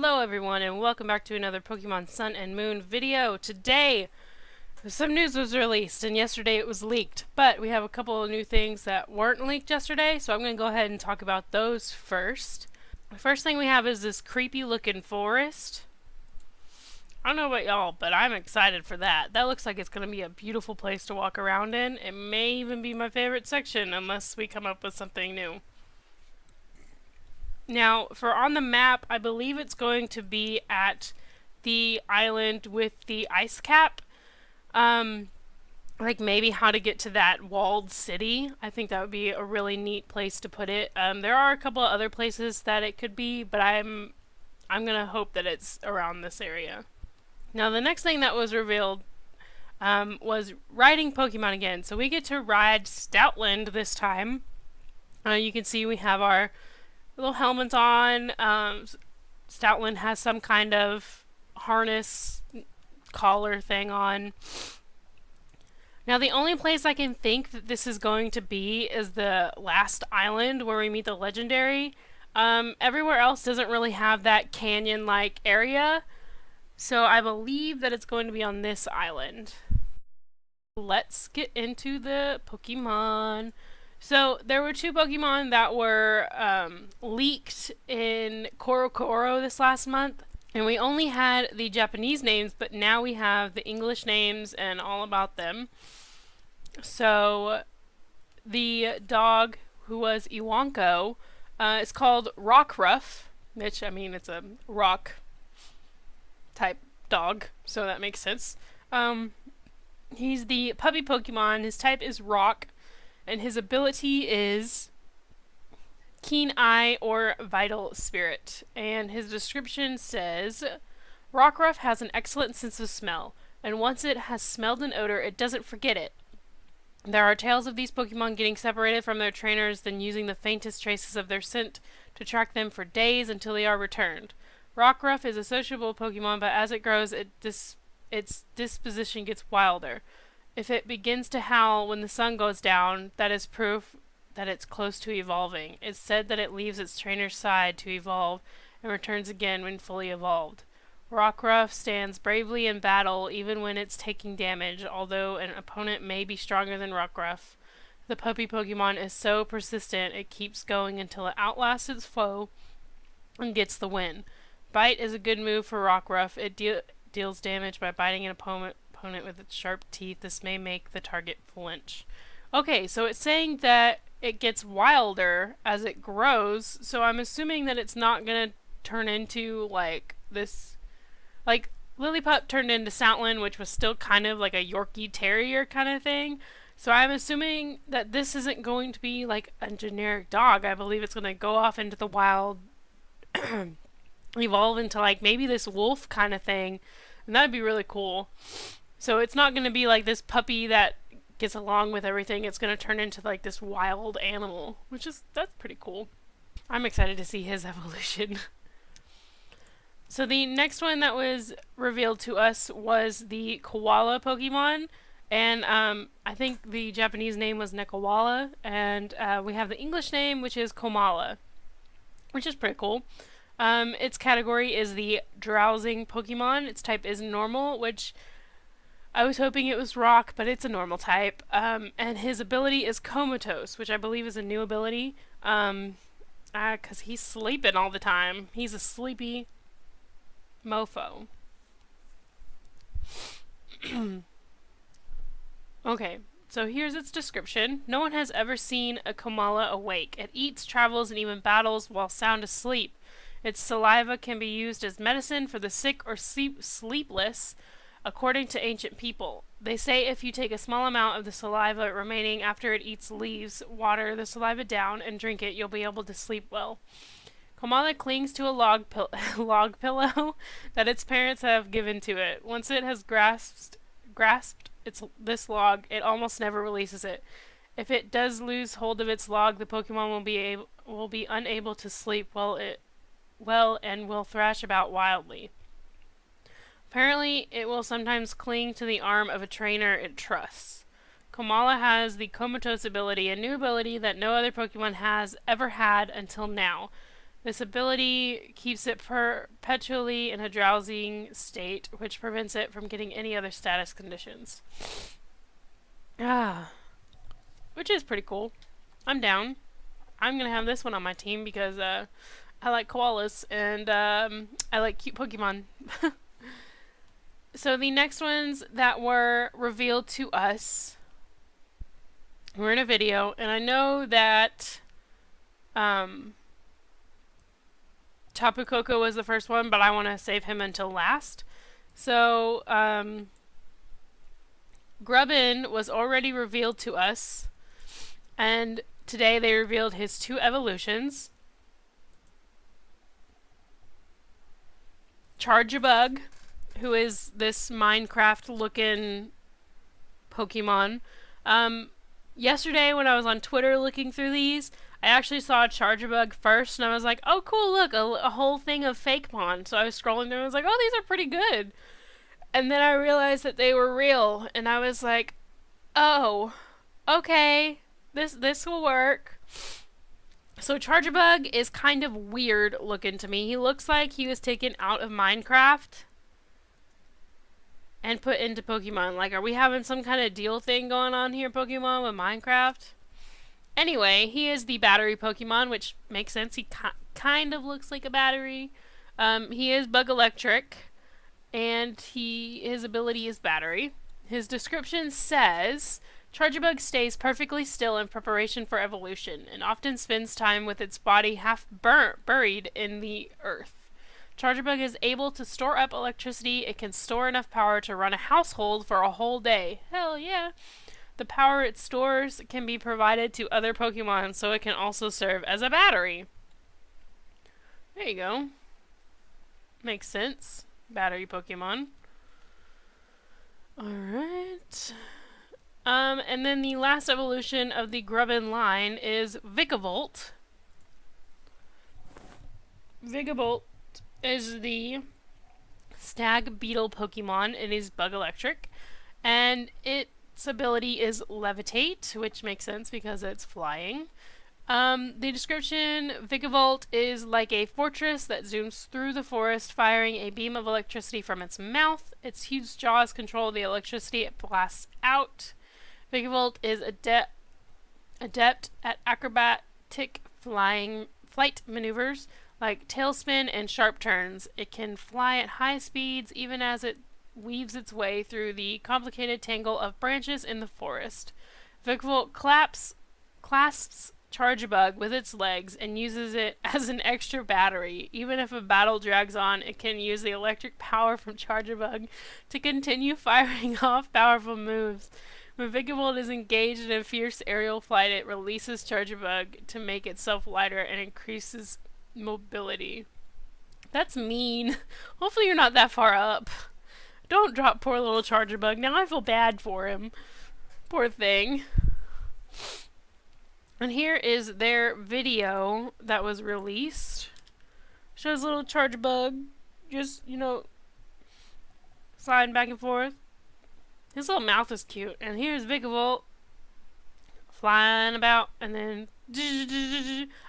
Hello everyone and welcome back to another Pokemon Sun and Moon video. Today, some news was released and yesterday it was leaked, but we have a couple of new things that weren't leaked yesterday, so I'm going to go ahead and talk about those first. The first thing we have is this creepy looking forest. I don't know about y'all, but I'm excited for that. That looks like it's going to be a beautiful place to walk around in. It may even be my favorite section unless we come up with something new. Now, for on the map, I believe it's going to be at the island with the ice cap. Like maybe how to get to that walled city. I think that would be a really neat place to put it. There are a couple of other places that it could be, but I'm gonna hope that it's around this area. Now, the next thing that was revealed was riding Pokemon again. So we get to ride Stoutland this time. You can see we have our little helmets on. Stoutland has some kind of harness collar thing on. Now, the only place I can think that this is going to be is the last island where we meet the legendary. Everywhere else doesn't really have that canyon-like area, so I believe that it's going to be on this island. Let's get into the Pokemon. So, there were two Pokemon that were leaked in Korokoro this last month. And we only had the Japanese names, but now we have the English names and all about them. So, the dog who was Iwanko is called Rockruff, which, I mean, it's a rock type dog, so that makes sense. He's the puppy Pokemon. His type is Rock. And his ability is Keen Eye or Vital Spirit. And his description says, Rockruff has an excellent sense of smell, and once it has smelled an odor, it doesn't forget it. There are tales of these Pokemon getting separated from their trainers, then using the faintest traces of their scent to track them for days until they are returned. Rockruff is a sociable Pokemon, but as it grows, its disposition gets wilder. If it begins to howl when the sun goes down, that is proof that it's close to evolving. It's said that it leaves its trainer's side to evolve and returns again when fully evolved. Rockruff stands bravely in battle even when it's taking damage, although an opponent may be stronger than Rockruff. The puppy Pokemon is so persistent it keeps going until it outlasts its foe and gets the win. Bite is a good move for Rockruff. It deals damage by biting an opponent with its sharp teeth. This may make the target flinch. Okay, so it's saying that it gets wilder as it grows, so I'm assuming that it's not gonna turn into like this, like Lillipup turned into Stoutland, which was still kind of like a Yorkie Terrier kind of thing. So I'm assuming that this isn't going to be like a generic dog. I believe it's gonna go off into the wild, evolve into like maybe this wolf kind of thing, and that'd be really cool. So it's not going to be like this puppy that gets along with everything. It's going to turn into like this wild animal, that's pretty cool. I'm excited to see his evolution. So the next one that was revealed to us was the koala Pokemon, and I think the Japanese name was Nekawala, and we have the English name, which is Komala, which is pretty cool. Its category is the drowsing Pokemon. Its type is normal, which I was hoping it was rock, but it's a normal type. And his ability is Comatose, which I believe is a new ability. 'Cause he's sleeping all the time. He's a sleepy mofo. Okay, so here's its description. No one has ever seen a Komala awake. It eats, travels, and even battles while sound asleep. Its saliva can be used as medicine for the sick or sleepless, according to ancient people. They say if you take a small amount of the saliva remaining after it eats leaves, water the saliva down, and drink it, you'll be able to sleep well. Komala clings to a log pillow that its parents have given to it. Once it has grasped this log, it almost never releases it. If it does lose hold of its log, the Pokemon will be unable to sleep well and will thrash about wildly. Apparently, it will sometimes cling to the arm of a trainer it trusts. Komala has the Comatose ability, a new ability that no other Pokemon has ever had until now. This ability keeps it perpetually in a drowsing state, which prevents it from getting any other status conditions. Ah, which is pretty cool. I'm down. I'm gonna have this one on my team because I like koalas and I like cute Pokemon. So the next ones that were revealed to us were in a video, and I know that Toga Coco was the first one, but I want to save him until last. So Grubbin was already revealed to us, and today they revealed his 2 evolutions. Charjabug, who is this Minecraft-looking Pokemon. Yesterday when I was on Twitter looking through these, I actually saw a Charjabug first, and I was like, oh cool, look, a whole thing of Fakemon. So I was scrolling through and I was like, oh, these are pretty good. And then I realized that they were real, and I was like, oh, okay, this will work. So Charjabug is kind of weird looking to me. He looks like he was taken out of Minecraft and put into Pokemon. Like, are we having some kind of deal thing going on here, Pokemon, with Minecraft? Anyway, he is the battery Pokemon, which makes sense. He kind of looks like a battery. He is bug electric, and his ability is battery. His description says, Charjabug stays perfectly still in preparation for evolution, and often spends time with its body half buried in the earth. Charjabug is able to store up electricity. It can store enough power to run a household for a whole day. Hell yeah. The power it stores can be provided to other Pokemon, so it can also serve as a battery. There you go. Makes sense. Battery Pokemon. Alright. And then the last evolution of the Grubbin line is Vikavolt. Vikavolt is the stag beetle Pokemon. It is bug electric, and its ability is levitate, which makes sense because it's flying. The description, Vikavolt is like a fortress that zooms through the forest, firing a beam of electricity from its mouth. Its huge jaws control the electricity it blasts out. Vikavolt is adept at acrobatic flight maneuvers like tailspin and sharp turns. It can fly at high speeds even as it weaves its way through the complicated tangle of branches in the forest. Vikavolt clasps Charjabug with its legs and uses it as an extra battery. Even if a battle drags on, it can use the electric power from Charjabug to continue firing off powerful moves. When Vikavolt is engaged in a fierce aerial flight, it releases Charjabug to make itself lighter and increases mobility. That's mean. Hopefully you're not that far up. Don't drop poor little Charjabug. Now I feel bad for him. Poor thing. And here is their video that was released. Shows little Charjabug just, sliding back and forth. His little mouth is cute. And here's Vikavolt flying about, and then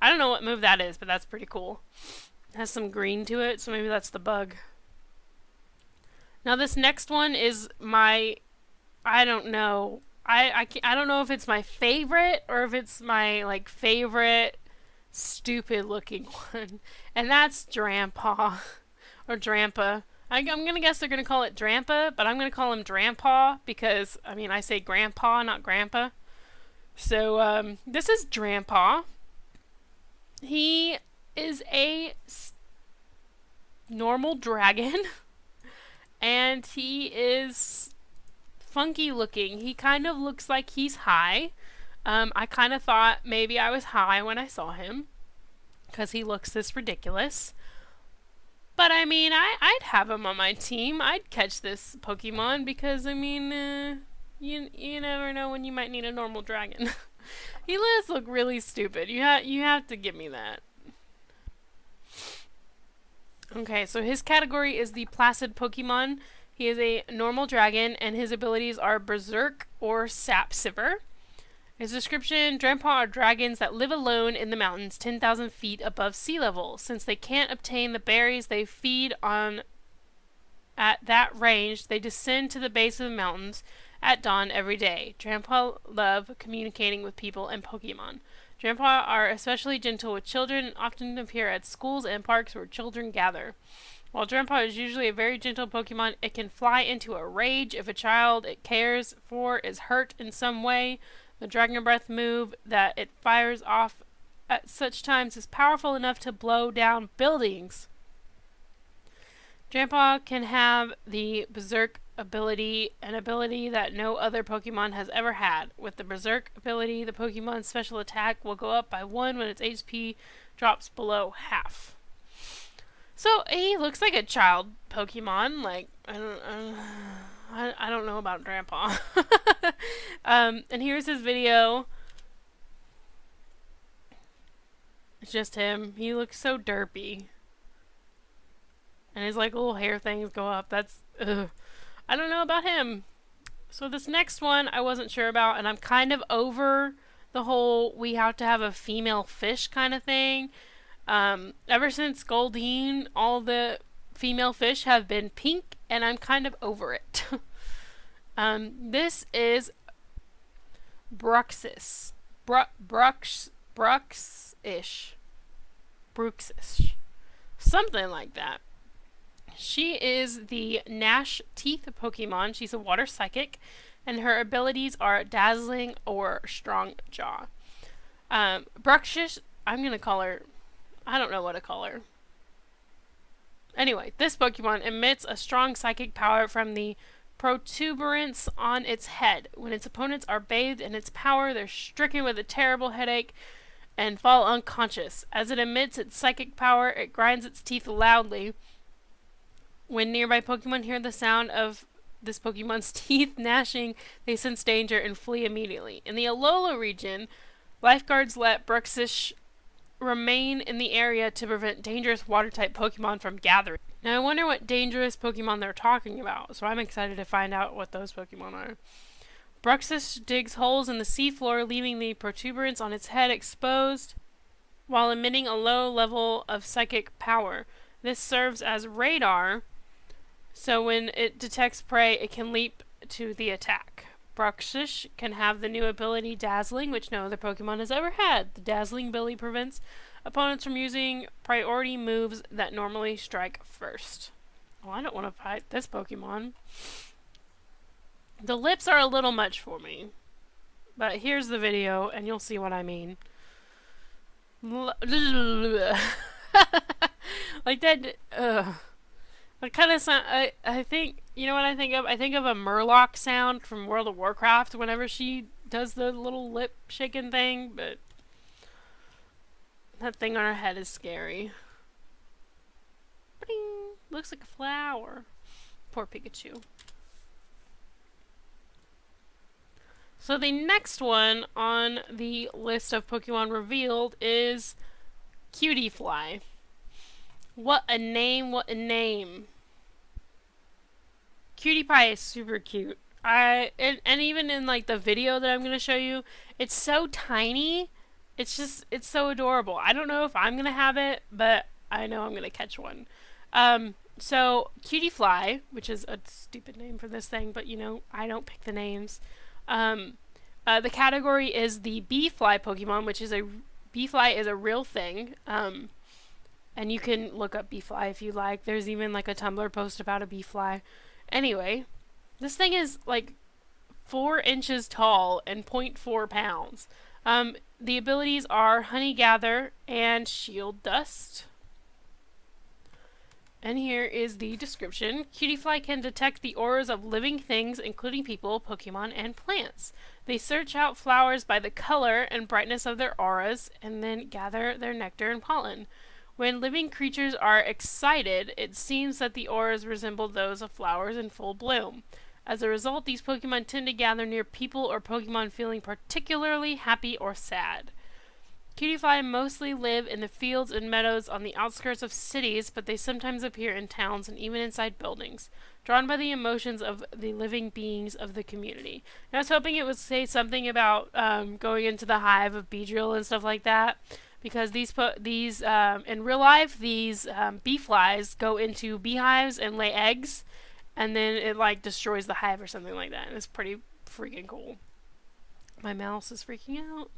I don't know what move that is, but that's pretty cool. It has some green to it, so maybe that's the bug. Now this next one is I don't know. I don't know if it's my favorite or if it's my favorite stupid looking one, and that's Drampa or Drampa. I'm gonna guess they're gonna call it Drampa, but I'm gonna call him Drampaw because I say Grandpa, not Grandpa. So this is Drampaw. He is a normal dragon, and he is funky looking. He kind of looks like he's high. I kind of thought maybe I was high when I saw him because he looks this ridiculous. But I'd have him on my team. I'd catch this Pokemon because you never know when you might need a normal dragon. He does look really stupid. You have to give me that. Okay, so his category is the Placid Pokemon. He is a normal dragon, and his abilities are Berserk or Sap Sipper. His description: Drampa are dragons that live alone in the mountains 10,000 feet above sea level. Since they can't obtain the berries they feed on at that range, they descend to the base of the mountains at dawn every day. Drampa love communicating with people and Pokemon. Drampa are especially gentle with children and often appear at schools and parks where children gather. While Drampa is usually a very gentle Pokemon, it can fly into a rage if a child it cares for is hurt in some way. The Dragon Breath move that it fires off at such times is powerful enough to blow down buildings. Drampa can have the Berserk ability, an ability that no other Pokemon has ever had. With the Berserk ability, the Pokemon's special attack will go up by 1 when its HP drops below half. So he looks like a child Pokemon. Like, I don't know about Grandpa. And here's his video. It's just him. He looks so derpy. And his like little hair things go up. That's, ugh. I don't know about him. So this next one I wasn't sure about, and I'm kind of over the whole we have to have a female fish kind of thing. Ever since Goldeen, all the female fish have been pink, and I'm kind of over it. This is Bruxish. Bruxish. Something like that. She is the Gnash Teeth Pokemon. She's a water psychic, and her abilities are Dazzling or Strong Jaw. Bruxish, I'm going to call her, I don't know what to call her. Anyway, this Pokemon emits a strong psychic power from the protuberance on its head. When its opponents are bathed in its power, they're stricken with a terrible headache and fall unconscious. As it emits its psychic power, it grinds its teeth loudly. When nearby Pokemon hear the sound of this Pokemon's teeth gnashing, they sense danger and flee immediately. In the Alola region, lifeguards let Bruxish remain in the area to prevent dangerous water-type Pokemon from gathering. Now I wonder what dangerous Pokemon they're talking about, so I'm excited to find out what those Pokemon are. Bruxish digs holes in the seafloor, leaving the protuberance on its head exposed, while emitting a low level of psychic power. This serves as radar, so when it detects prey, it can leap to the attack. Bruxish can have the new ability Dazzling, which no other Pokemon has ever had. The Dazzling ability prevents opponents from using priority moves that normally strike first. Well, I don't want to fight this Pokemon. The lips are a little much for me, but here's the video and you'll see what I mean. Like that, that kind of sound, I think, you know what I think of? I think of a Murloc sound from World of Warcraft whenever she does the little lip shaking thing, but that thing on her head is scary. Bing! Looks like a flower. Poor Pikachu. So the next one on the list of Pokemon revealed is Cutie Fly. What a name, what a name. Cutie Pie is super cute. And even in like the video that I'm going to show you, it's so tiny. It's so adorable. I don't know if I'm going to have it, but I know I'm going to catch one. So Cutie Fly, which is a stupid name for this thing, but you know, I don't pick the names. The category is the Bee Fly Pokemon, which is Bee Fly is a real thing. And you can look up Bee Fly if you like. There's even like a Tumblr post about a Bee Fly. Anyway, this thing is like 4 inches tall and 0.4 pounds. The abilities are Honey Gather and Shield Dust. And here is the description. Cutie Fly can detect the auras of living things, including people, Pokemon, and plants. They search out flowers by the color and brightness of their auras, and then gather their nectar and pollen. When living creatures are excited, it seems that the auras resemble those of flowers in full bloom. As a result, these Pokemon tend to gather near people or Pokemon feeling particularly happy or sad. Cutie Fly mostly live in the fields and meadows on the outskirts of cities, but they sometimes appear in towns and even inside buildings, drawn by the emotions of the living beings of the community. And I was hoping it would say something about going into the hive of Beedrill and stuff like that, because these in real life, these bee flies go into beehives and lay eggs, and then it like destroys the hive or something like that, and it's pretty freaking cool. My mouse is freaking out.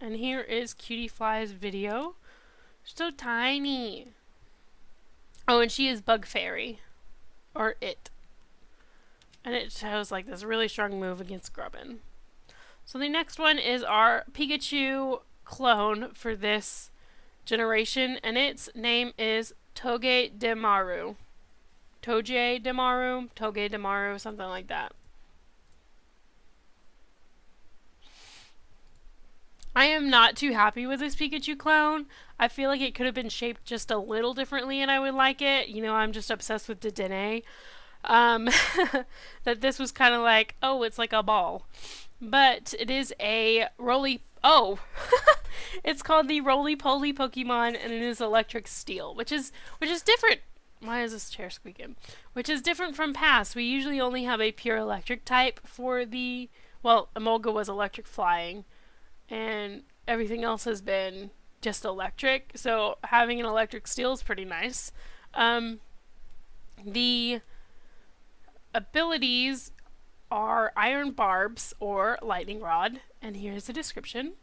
And here is Cutie Fly's video. So tiny. Oh, and she is Bug Fairy. Or it. And it shows like this really strong move against Grubbin. So the next one is our Pikachu clone for this generation. And its name is Toga Damaru. Toga Damaru, something like that. I am not too happy with this Pikachu clone. I feel like it could have been shaped just a little differently and I would like it. You know, I'm just obsessed with Dedenne. That this was kind of like, oh, it's like a ball. But it is a oh! It's called the Roly-Poly Pokemon and it is Electric Steel, which is different. Why is this chair squeaking? Which is different from past. We usually only have a pure electric type for the, well, Emolga was electric flying. And everything else has been just electric, so having an electric steel is pretty nice. The abilities are Iron Barbs or Lightning Rod, and here's the description.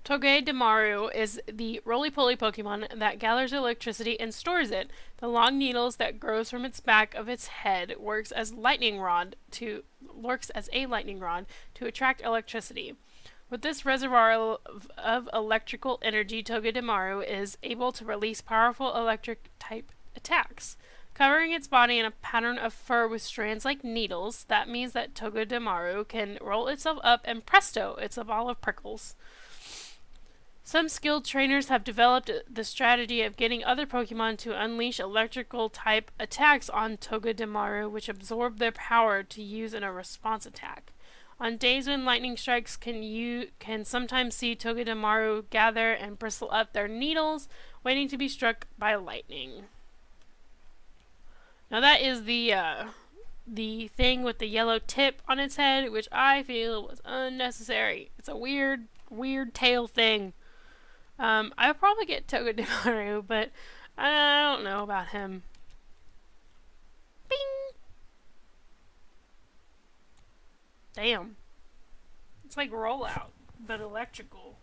Toga Damaru is the roly-poly Pokemon that gathers electricity and stores it. The long needles that grows from its back of its head works as a lightning rod to attract electricity. With this reservoir of electrical energy, Toga Damaru is able to release powerful electric-type attacks. Covering its body in a pattern of fur with strands like needles, that means that Toga Damaru can roll itself up and presto, it's a ball of prickles. Some skilled trainers have developed the strategy of getting other Pokemon to unleash electrical-type attacks on Toga Damaru, which absorb their power to use in a response attack. On days when lightning strikes, you can sometimes see Toga Damaru gather and bristle up their needles, waiting to be struck by lightning. Now that is the thing with the yellow tip on its head, which I feel was unnecessary. It's a weird tail thing. I'll probably get Toga Damaru, but I don't know about him. Bing! Damn. It's like Rollout, but electrical.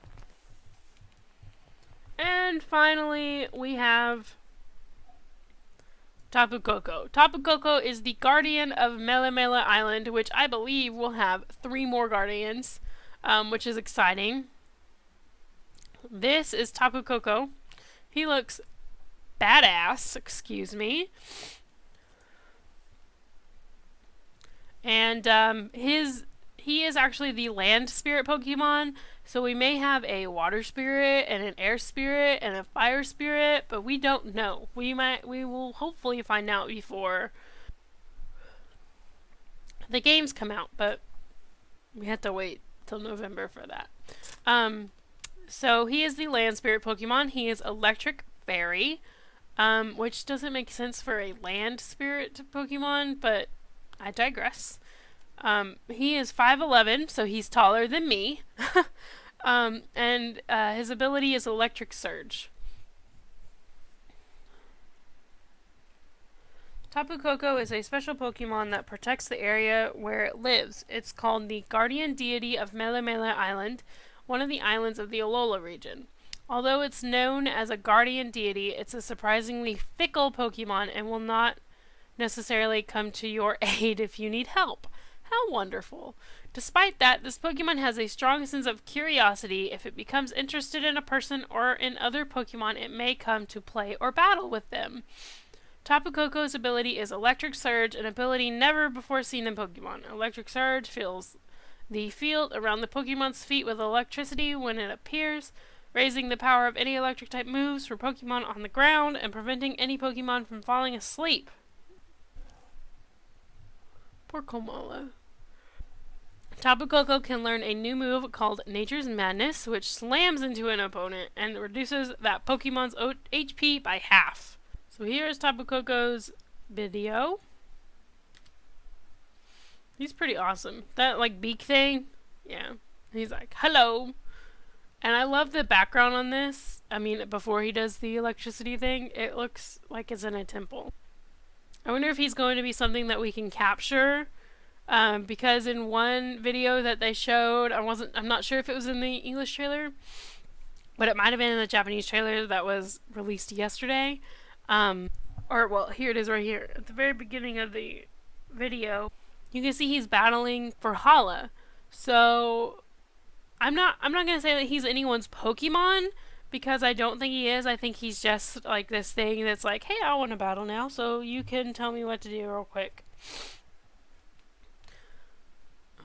And finally, we have Tapu Koko. Tapu Koko is the guardian of Melemele Island, which I believe will have 3 more guardians, which is exciting. This is Tapu Koko. He looks badass, excuse me. And he is actually the land spirit Pokemon, so we may have a water spirit and an air spirit and a fire spirit, but we don't know. We will hopefully find out before the games come out, but we have to wait till November for that. So he is the land spirit Pokemon. He is electric fairy, which doesn't make sense for a land spirit Pokemon, but I digress. He is 5'11", so he's taller than me. And his ability is Electric Surge. Tapu Koko is a special Pokemon that protects the area where it lives. It's called the Guardian Deity of Melemele Island, one of the islands of the Alola region. Although it's known as a guardian deity, it's a surprisingly fickle Pokemon and will not necessarily come to your aid if you need help. How wonderful. Despite that, this Pokemon has a strong sense of curiosity. If it becomes interested in a person or in other Pokemon, it may come to play or battle with them. Tapu Koko's ability is Electric Surge, an ability never before seen in Pokemon. Electric Surge fills the field around the Pokemon's feet with electricity when it appears, raising the power of any electric-type moves for Pokemon on the ground and preventing any Pokemon from falling asleep. Poor Komala. Toga Coco can learn a new move called Nature's Madness, which slams into an opponent and reduces that Pokemon's HP by half. So here's Toga Coco's video. He's pretty awesome. That like beak thing, yeah. He's like, hello. And I love the background on this. I mean, before he does the electricity thing, it looks like it's in a temple. I wonder if he's going to be something that we can capture. Because in one video that they showed, I'm not sure if it was in the English trailer, but it might have been in the Japanese trailer that was released yesterday. Well, here it is right here. At the very beginning of the video, you can see he's battling for Hala. So, I'm not gonna say that he's anyone's Pokemon, because I don't think he is. I think he's just like this thing that's like, hey, I want to battle now, so you can tell me what to do real quick.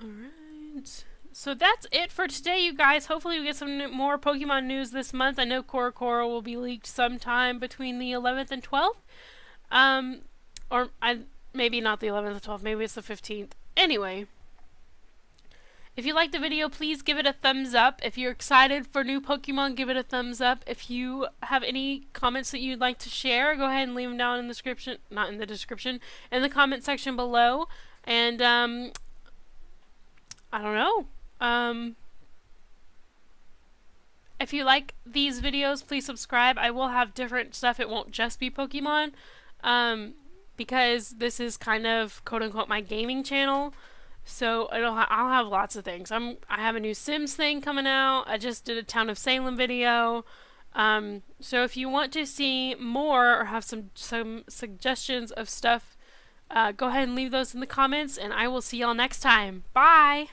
Alright, so that's it for today, you guys. Hopefully we get some more Pokemon news this month. I know Korokoro will be leaked sometime between the 11th and 12th. Maybe not the 11th or 12th, maybe it's the 15th. Anyway, if you liked the video, please give it a thumbs up. If you're excited for new Pokemon, give it a thumbs up. If you have any comments that you'd like to share, go ahead and leave them down in the description, not in the description, in the comment section below. And, I don't know. If you like these videos, please subscribe. I will have different stuff. It won't just be Pokemon. Because this is kind of quote-unquote my gaming channel. So I'll have lots of things. I have a new Sims thing coming out. I just did a Town of Salem video. So if you want to see more or have some suggestions of stuff, go ahead and leave those in the comments, and I will see y'all next time. Bye!